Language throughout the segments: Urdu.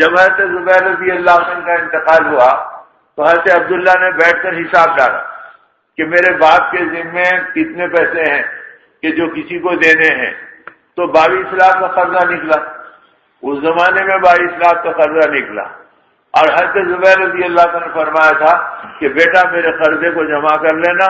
جب حضرت زبیر رضی اللہ عنہ کا انتقال ہوا تو حضرت عبداللہ نے بیٹھ کر حساب ڈالا کہ میرے باپ کے ذمے کتنے پیسے ہیں کہ جو کسی کو دینے ہیں، تو 22 لاکھ کا قرضہ نکلا۔ اس زمانے میں 22 لاکھ کا قرضہ نکلا، اور حضرت زبیر رضی اللہ عنہ نے فرمایا تھا کہ بیٹا میرے قرضے کو جمع کر لینا،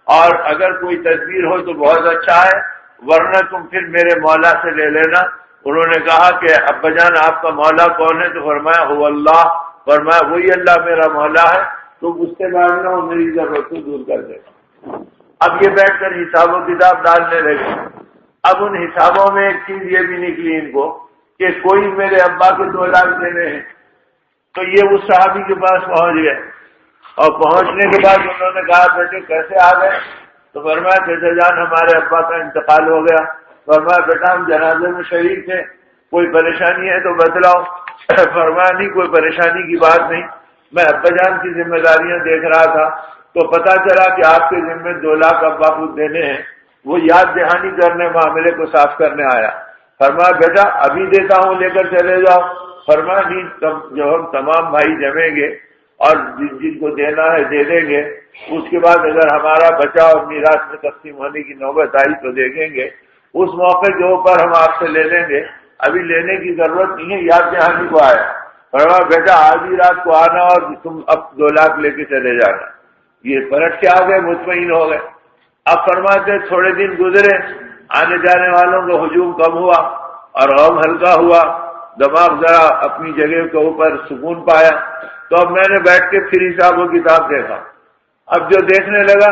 اور اگر کوئی تدبیر ہو تو بہت اچھا ہے، ورنہ تم پھر میرے مولا سے لے لینا۔ انہوں نے کہا کہ ابا جان آپ کا مولا کون ہے؟ تو فرمایا هو اللہ، فرمایا وہی اللہ میرا مولا ہے، تم اس سے مانگنا اور میری ضرورت کو دور کر دینا۔ اب یہ بیٹھ کر حساب و کتاب ڈالنے لگے۔ اب ان حسابوں میں ایک چیز یہ بھی نکلی ان کو کہ کوئی میرے ابا کو 2 لاکھ دینے ہیں، تو یہ اس صحابی کے پاس پہنچ گئے، اور پہنچنے کے بعد انہوں نے کہا بیٹے کیسے آ گئے؟ تو فرمایا چچا جان ہمارے ابا کا انتقال ہو گیا۔ فرمایا بیٹا ہم جنازے میں شریک تھے، کوئی پریشانی ہے تو بتلاؤ۔ فرمایا نہیں کوئی پریشانی کی بات نہیں، میں ابا جان کی ذمہ داریاں دیکھ رہا تھا تو پتا چلا کہ آپ کے ذمہ 2 لاکھ ابا کو دینے ہیں، وہ یاد دہانی کرنے معاملے کو صاف کرنے آیا۔ فرمایا بیٹا ابھی دیتا ہوں لے کر چلے جاؤ۔ فرمایا نہیں، جب ہم تمام بھائی جمیں گے اور جن کو دینا ہے دے دیں گے، اس کے بعد اگر ہمارا بچا اور میراث میں تقسیم ہونے کی نوبت آئی تو دیکھیں گے، اس موقع کے اوپر ہم آپ سے لے لیں گے، ابھی لینے کی ضرورت نہیں ہے، یاد دہانی کو آیا۔ فرمایا بیٹا آدھی رات کو آنا اور تم اب 2 لاکھ لے کے چلے جانا۔ یہ پلٹ کے آ گئے، مطمئن ہو گئے۔ اب فرماتے تھوڑے دن گزرے، آنے جانے والوں کا ہجوم کم ہوا اور غم ہلکا ہوا، دماغ ذرا اپنی جگہ کے اوپر سکون پایا۔ تو اب میں نے بیٹھ کے پھر حساب و کتاب دیکھا۔ اب جو دیکھنے لگا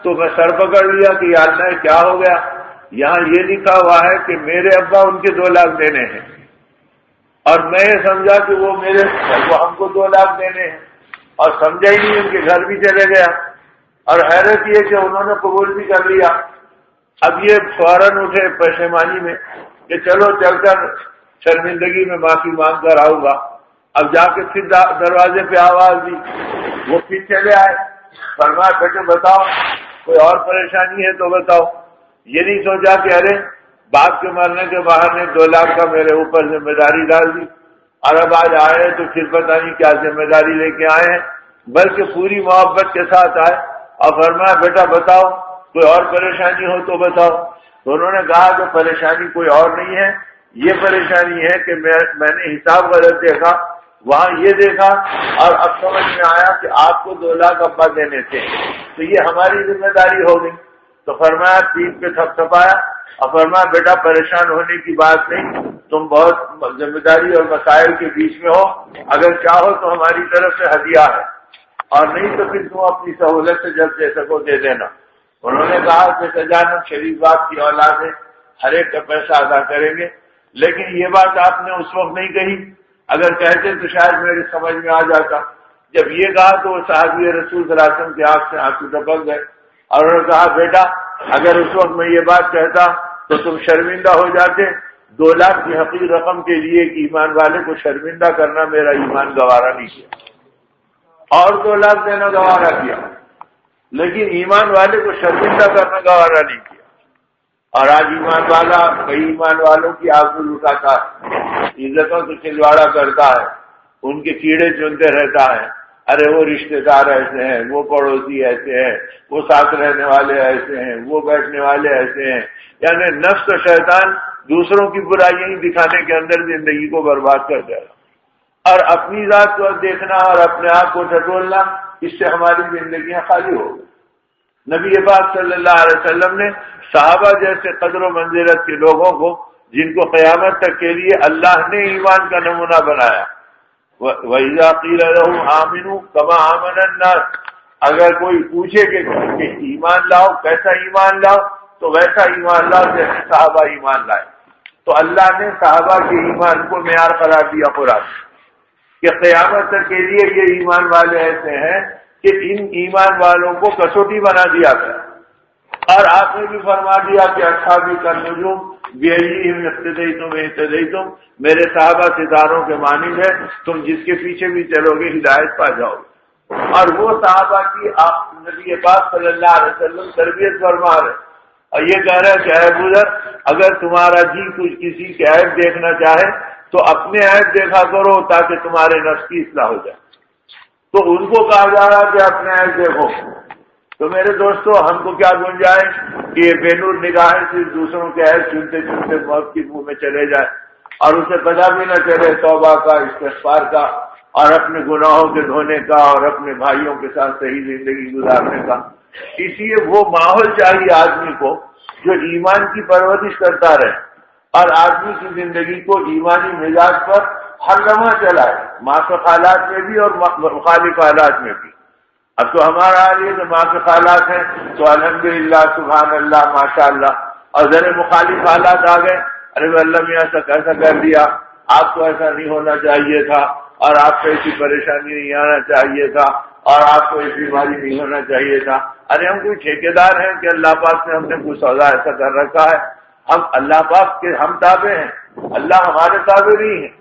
تو میں سر پکڑ لیا کہ یا اللہ کیا ہو گیا؟ یہاں یہ لکھا ہوا ہے کہ میرے ابا ان کے 2 لاکھ دینے ہیں، اور میں یہ سمجھا کہ وہ ہم کو 2 لاکھ دینے ہیں، اور سمجھا ہی نہیں، ان کے گھر بھی چلے گیا، اور حیرت یہ کہ انہوں نے قبول بھی کر لیا۔ اب یہ فوراً اٹھے پشیمانی میں کہ چلو چل کر شرمندگی میں معافی مانگ کر آؤں گا۔ اب جا کے پھر دروازے پہ آواز دی، وہ پھر چلے آئے۔ فرمایا بیٹے بتاؤ کوئی اور پریشانی ہے تو بتاؤ۔ یہ نہیں سوچا کہ ارے باپ کے مرنے کے بعد نے 2 لاکھ کا میرے اوپر ذمہ داری ڈال دی، اور اب آج آئے تو پھر پتہ نہیں کیا ذمہ داری لے کے آئے ہیں، بلکہ پوری محبت کے ساتھ آئے اور فرمایا بیٹا بتاؤ کوئی اور پریشانی ہو تو بتاؤ۔ تو انہوں نے کہا کہ پریشانی کوئی اور نہیں ہے، یہ پریشانی ہے کہ میں نے حساب غلط دیکھا، وہاں یہ دیکھا اور اب سمجھ میں آیا کہ آپ کو 2 لاکھ ابا دینے تھے، تو یہ ہماری ذمہ داری ہو گئی۔ تو فرمایا پیٹ پہ تھپتھپایا اور فرمایا بیٹا پریشان ہونے کی بات نہیں، تم بہت ذمہ داری اور مسائل کے بیچ میں ہو، اگر چاہو تو ہماری طرف سے ہدیہ ہے، اور نہیں تو پھر تم اپنی سہولت سے جب دے سکو دے دینا۔ انہوں نے کہا کہ سجانب شریف باپ کی اولاد ہے، ہر ایک کا پیسہ ادا کریں گے، لیکن یہ بات آپ نے اس وقت نہیں کہی، اگر کہتے تو شاید میری سمجھ میں آ جاتا۔ جب یہ کہا تو وہ صحابی رسول صلی اللہ علیہ وسلم کی آنکھ سے آنسو ٹپک گئے، اور انہوں نے کہا بیٹا اگر اس وقت میں یہ بات کہتا تو تم شرمندہ ہو جاتے، 2 لاکھ کی حقیقی رقم کے لیے ایک ایمان والے کو شرمندہ کرنا میرا ایمان گوارا نہیں کیا، اور 2 لاکھ دینا گوارا کیا، لیکن ایمان والے کو شرمندہ کرنا گوارا نہیں کیا۔ اور آج ایمان والا کئی ایمان والوں کی آبرو اٹھاتا ہے، عزتوں سے کھلواڑا کرتا ہے، ان کے کیڑے چنتے رہتا ہے، ارے وہ رشتے دار ایسے ہیں، وہ پڑوسی ایسے ہیں، وہ ساتھ رہنے والے ایسے ہیں، وہ بیٹھنے والے ایسے ہیں، یعنی نفس و شیطان دوسروں کی برائیاں دکھانے کے اندر زندگی کو برباد کر دے گا، اور اپنی ذات کو دیکھنا اور اپنے آپ کو ٹٹولنا، اس سے ہماری زندگیاں خالی ہو گئی۔ نبی پاک صلی اللہ علیہ وسلم نے صحابہ جیسے قدر و منزلت کے لوگوں کو، جن کو قیامت تک کے لیے اللہ نے ایمان کا نمونہ بنایا، وَإِذَا قِيلَ لَهُمْ آمِنُوا كَمَا آمَنَ النَّاسُ، اگر کوئی پوچھے کہ ایمان لاؤ کیسا ایمان لاؤ تو ویسا ایمان لاؤ جیسے صحابہ ایمان لائے۔ تو اللہ نے صحابہ کے ایمان کو معیار قرار دیا قرآن کہ قیامت تک کے لیے یہ ایمان والے ایسے ہیں کہ ان ایمان والوں کو کسوٹی بنا دیا گیا، اور آپ نے بھی فرما دیا کہ اصحابی کا نجوم بِأَيِّهِمْ اقْتَدَيْتُمْ اهْتَدَيْتُمْ، میرے صحابہ ستاروں کے مانند ہے، تم جس کے پیچھے بھی چلو گے ہدایت پا جاؤ گے۔ اور وہ صحابہ کی آپ نبی پاک صلی اللہ علیہ وسلم تربیت فرما رہے، اور یہ کہہ رہے کہ اے بزرگ اگر تمہارا جی کچھ کسی کے عیب دیکھنا چاہے تو اپنے عیب دیکھا کرو تاکہ تمہارے نفس کی اصلاح ہو جائے۔ تو ان کو کہا جا رہا کہ اپنے عیب دیکھو۔ تو میرے دوستو، ہم کو کیا گنجائش کہ یہ بے نور نگاہیں صرف دوسروں کے عیب چنتے چنتے موت کی منہ میں چلے جائے اور اسے پتہ بھی نہ چلے توبہ کا، استغفار کا، اور اپنے گناہوں کے دھونے کا، اور اپنے بھائیوں کے ساتھ صحیح زندگی گزارنے کا۔ اس لیے وہ ماحول چاہیے آدمی کو جو ایمان کی پرورش کرتا رہے اور آدمی کی زندگی کو ایمانی مزاج پر ہر لمحہ چلائے، معافی حالات میں بھی اور مخالف حالات میں بھی۔ اب تو ہمارا حال یہ کہ معافی حالات ہیں تو الحمدللہ، سبحان اللہ، ماشاءاللہ، اور ذرا مخالف حالات آ گئے، ارے اللہ میاں ایسا کیسا کر دیا، آپ کو ایسا نہیں ہونا چاہیے تھا، اور آپ کو ایسی پریشانی نہیں آنا چاہیے تھا، اور آپ کو ایسی بیماری نہیں ہونا چاہیے تھا۔ ارے ہم کوئی ٹھیکیدار ہیں کہ اللہ پاک نے ہم نے کوئی سودا ایسا کر رکھا ہے؟ ہم اللہ پاک کے ہم تابع ہیں، اللہ ہمارے تابع نہیں ہیں۔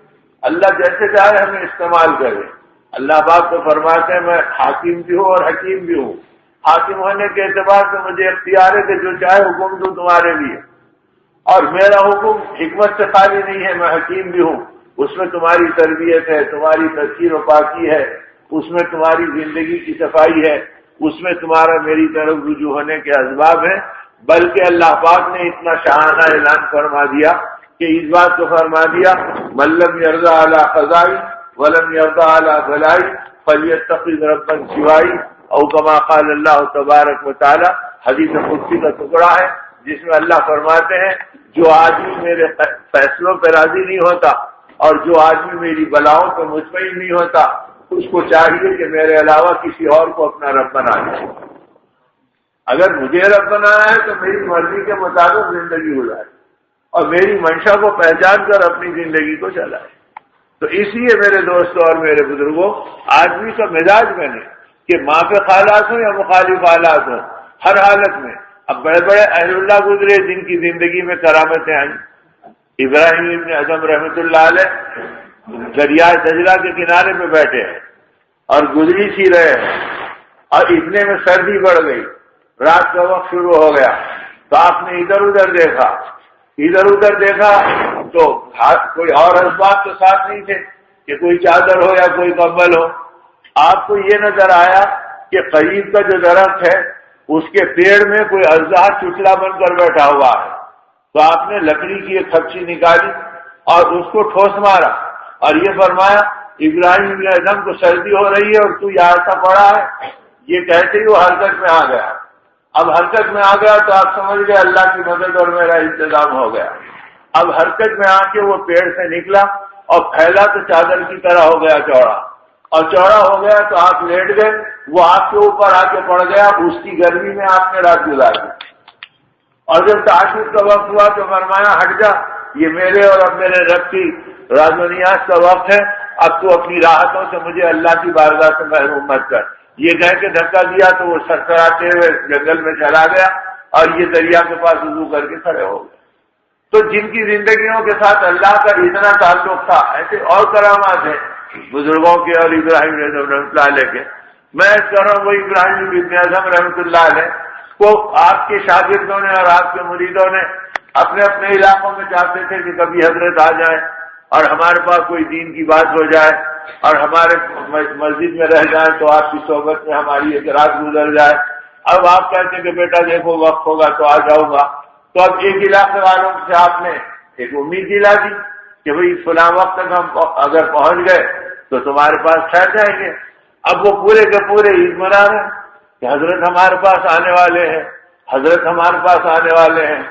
اللہ جیسے چاہے ہمیں استعمال کرے۔ اللہ پاک تو فرماتے ہیں میں حاکم بھی ہوں اور حکیم بھی ہوں۔ حاکم ہونے کے اعتبار سے مجھے اختیار ہے کہ جو چاہے حکم دوں تمہارے لیے، اور میرا حکم حکمت سے خالی نہیں ہے، میں حکیم بھی ہوں۔ اس میں تمہاری تربیت ہے، تمہاری تذکیر و پاکی ہے، اس میں تمہاری زندگی کی صفائی ہے، اس میں تمہارا میری طرف رجوع ہونے کے اسباب ہیں۔ بلکہ اللہ پاک نے اتنا شاہانہ اعلان فرما دیا کہ اس بات کو فرما دیا من لم یرضى علی قضائی ولم یرضى علی بلائی فلیتخذ ربا سوائی، او کما قال اللہ تبارک و تعالی۔ حدیث قدسی کا ٹکڑا ہے جس میں اللہ فرماتے ہیں جو آدمی میرے فیصلوں پہ راضی نہیں ہوتا اور جو آدمی میری بلاؤں پہ مطمئن نہیں ہوتا، اس کو چاہیے کہ میرے علاوہ کسی اور کو اپنا رب بنا لے۔ اگر مجھے رب بنانا ہے تو میری مرضی کے مطابق زندگی گزارے اور میری منشا کو پہچان کر اپنی زندگی کو چلائے۔ تو اس لیے میرے دوستوں اور میرے بزرگوں، آدمی کا مزاج بنے کہ موافق حالات ہوں یا مخالف حالات ہوں، ہر حالت میں۔ اب بڑے بڑے اہل اللہ گزرے جن کی زندگی میں کرامتیں آئیں۔ ابراہیم ابن اعظم رحمۃ اللہ علیہ دریائے دجلہ کے کنارے پہ بیٹھے ہیں اور گزری سی رہے ہیں، اور اتنے میں سردی بڑھ گئی، رات کا وقت شروع ہو گیا، تو آپ نے ادھر ادھر دیکھا تو کوئی اور اسباب تو ساتھ نہیں تھے کہ کوئی چادر ہو یا کوئی کمبل ہو۔ آپ کو یہ نظر آیا کہ قریب کا جو درخت ہے اس کے پیڑ میں کوئی اژدہا چٹلا بن کر بیٹھا ہوا ہے، تو آپ نے لکڑی کی ایک کھپچی نکالی اور اس کو ٹھوس مارا اور یہ فرمایا ابراہیم ابن اعظم کو سردی ہو رہی ہے اور تو یہاں ایسا پڑا ہے۔ یہ کہتے ہی وہ حرکت میں آ گیا۔ اب حرکت میں آ گیا تو آپ سمجھ گئے اللہ کی مدد اور میرا انتظام ہو گیا۔ اب حرکت میں آ کے وہ پیڑ سے نکلا اور پھیلا تو چادر کی طرح ہو گیا چوڑا، اور چوڑا ہو گیا تو آپ لیٹ گئے، وہ آپ کے اوپر آ کے پڑ گیا، اس کی گرمی میں آپ نے رات گزار دی۔ اور جب تعجب کا وقت ہوا تو فرمایا ہٹ جا، یہ میرے اور اب میرے رب کی راز و نیاز کا وقت ہے، اب تو اپنی راحتوں سے مجھے اللہ کی بارگاہ سے محروم مت کر۔ یہ کہہ کے دھکا دیا تو وہ سرسراتے ہوئے جنگل میں چلا گیا اور یہ دریا کے پاس وضو کر کے کھڑے ہو گئے۔ تو جن کی زندگیوں کے ساتھ اللہ کا اتنا تعلق تھا، ایسے اور کرامات ہیں بزرگوں کے اور ابراہیم رحمۃ اللہ علیہ کے۔ میں اس طرح وہ ابراہیم ابن اعظم رحمۃ اللہ علیہ کو آپ کے شاگردوں نے اور آپ کے مریدوں نے اپنے اپنے علاقوں میں چاہتے تھے کہ کبھی حضرت آ جائیں اور ہمارے پاس کوئی دین کی بات ہو جائے اور ہمارے مسجد میں رہ جائیں تو آپ کی صحبت میں ہماری ایک رات گزر جائے۔ اب آپ کہتے ہیں کہ بیٹا دیکھو وقت ہوگا تو آ جاؤں گا، تو اب ایک علاقے والوں سے آپ نے ایک امید دلا دی کہ بھئی فلاں وقت تک ہم اگر پہنچ گئے تو تمہارے پاس ٹھہر جائیں گے۔ اب وہ پورے کے پورے عید منا رہے ہیں کہ حضرت ہمارے پاس آنے والے ہیں، حضرت ہمارے پاس آنے والے ہیں۔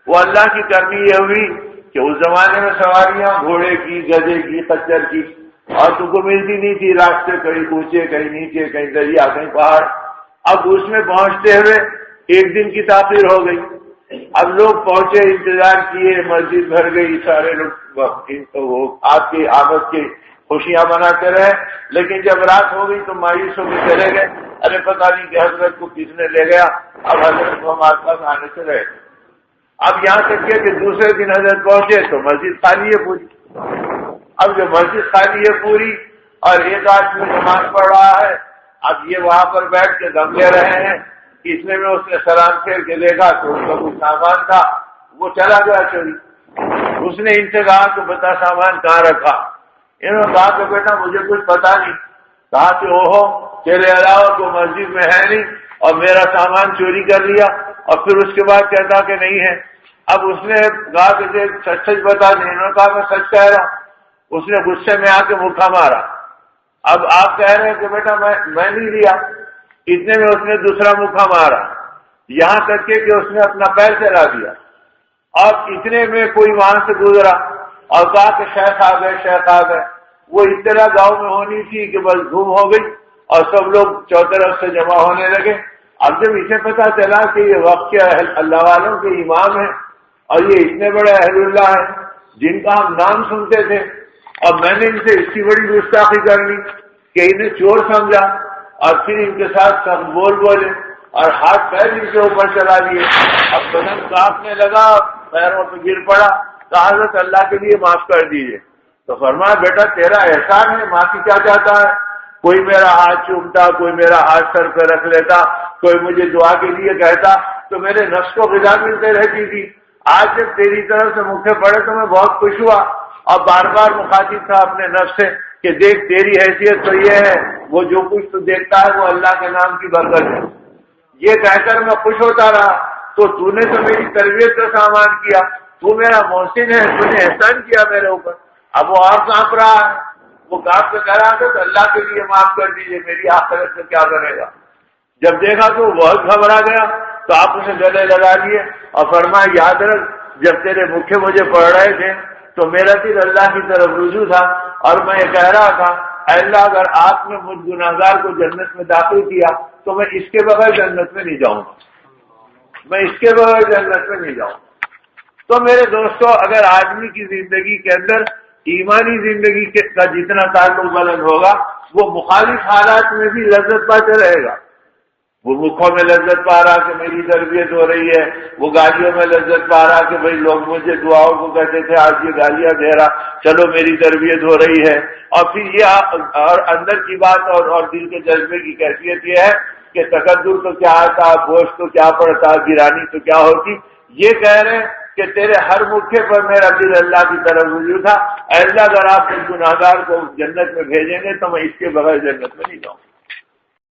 وہ اللہ کی کرنی یہ ہوئی کہ اس زمانے میں سواریاں گھوڑے کی، گدھے کی، خچر کی، اور تم کو ملتی نہیں تھی، راستے کہیں اونچے کہیں نیچے، کہیں دریا کہیں پہاڑ۔ اب اس میں پہنچتے ہوئے ایک دن کی تاخیر ہو گئی۔ اب لوگ پہنچے، انتظار کیے، مسجد بھر گئی، سارے لوگ آپ کی آمد کی خوشیاں مناتے رہے، لیکن جب رات ہو گئی تو مایوس ہو کے چلے گئے، ارے پتہ نہیں کہ حضرت کو کس نے لے گیا، اب حضرت کو ہمارے پاس آنے سے رہے۔ اب یہاں تک کہ دوسرے دن حضرت پہنچے تو مسجد خالی ہے پوری۔ اب جو مسجد خالی ہے پوری اور ایک آدمی نماز پڑھ رہا ہے، اب یہ وہاں پر بیٹھ کے دم لے رہے ہیں۔ اتنے میں اس نے سلام پھیر کے دیکھا تو اس کا کچھ سامان تھا وہ چلا گیا چوری۔ اس نے ان سے کہا کہ بتا سامان کہاں رکھا؟ انہوں نے کہا کہ بیٹا مجھے کچھ پتا نہیں. کہا کہ اوہو تیرے علاوہ تو مسجد میں ہے نہیں اور میرا سامان چوری کر لیا. اور پھر اس کے بعد کہتا کہ نہیں ہے. اب اس نے کہا کہ سچ سچ بتا دیں. انہوں نے کہا میں سچ کہہ رہا ہوں. اس نے غصے میں آ کے مکھا مارا. اب آپ کہہ رہے ہیں کہ بیٹا میں نہیں لیا. اتنے میں اس نے دوسرا مکھا مارا, یہاں تک کہ اس نے اپنا پیر چلا دیا. اور اتنے میں کوئی وہاں سے گزرا اور کہا کہ شیخ آ گئے, شیخ آ گئے. وہ اطلاع گاؤں میں ہونی تھی کہ بس دھوم ہو گئی اور سب لوگ چوطرف سے جمع ہونے لگے. اب جب اسے پتا چلا کہ یہ وقت کے اللہ والوں کے امام ہیں اور یہ اتنے بڑے اہل اللہ ہیں جن کا ہم نام سنتے تھے, اور میں نے ان سے اتنی بڑی گستاخی کر لی کہ انہیں چور سمجھا اور پھر ان کے ساتھ سب بولے اور ہاتھ پیر ان کے اوپر چلا دیے. اب بدن کانپنے لگا, پیروں پہ گر پڑا. کہا حضرت اللہ کے لیے معاف کر دیجیے. تو فرمایا بیٹا تیرا احسان ہے, معافی کیا چاہتا ہے؟ کوئی میرا ہاتھ چومتا, کوئی میرا ہاتھ سر پہ رکھ لیتا, کوئی مجھے دعا کے لیے کہتا تو میرے نفس کو غذا ملتے رہتی تھی. آج جب تیری طرف سے مکھے پڑے تو میں بہت خوش ہوا اور بار بار مخاطب تھا اپنے نفس سے کہ دیکھ تیری حیثیت تو یہ ہے, وہ جو کچھ تو دیکھتا ہے وہ اللہ کے نام کی برکت ہے. یہ کہہ کر میں خوش ہوتا رہا. تو نے تو میری تربیت کا سامان کیا, تو میرا محسن ہے, تو نے احسان کیا میرے اوپر. اب وہ اور کانپ رہا ہے, وہ کانپ کے کہہ رہا تھا تو اللہ کے لیے معاف کر دیجیے, میری آخرت سے کیا کرے گا. جب دیکھا تو بہت گھبرا گیا تو آپ اسے گلے لگا لیے اور فرمایا یاد رکھ جب تیرے مکھے مجھے پڑھ رہے تھے تو میرا دل اللہ کی طرف رجوع تھا اور میں یہ کہہ رہا تھا اے اللہ اگر آپ نے مجھ گناہگار کو جنت میں داخل کیا تو میں اس کے بغیر جنت میں نہیں جاؤں گا, میں اس کے بغیر جنت میں نہیں جاؤں. تو میرے دوستو اگر آدمی کی زندگی کے اندر ایمانی زندگی کا جتنا تعلق بلند ہوگا وہ مخالف حالات میں بھی لذت پاتے رہے گا. وہ مکھوں میں لذت پا رہا کہ میری تربیت ہو رہی ہے, وہ گالیوں میں لذت پا رہا کہ بھئی لوگ مجھے دعاؤں کو کہتے تھے آج یہ گالیاں دے رہا, چلو میری تربیت ہو رہی ہے. اور پھر یہ اور اندر کی بات اور دل کے جذبے کی کیفیت یہ ہے کہ تقدر تو کیا آتا, گوشت تو کیا پڑتا, گرانی تو کیا ہوتی. یہ کہہ رہے ہیں کہ تیرے ہر مکھے پر میرا دل اللہ کی طرف رجوع تھا. اللہ اگر آپ اس گناہگار کو جنت میں بھیجیں گے تو میں اس کے بغیر جنت میں نہیں جاؤں.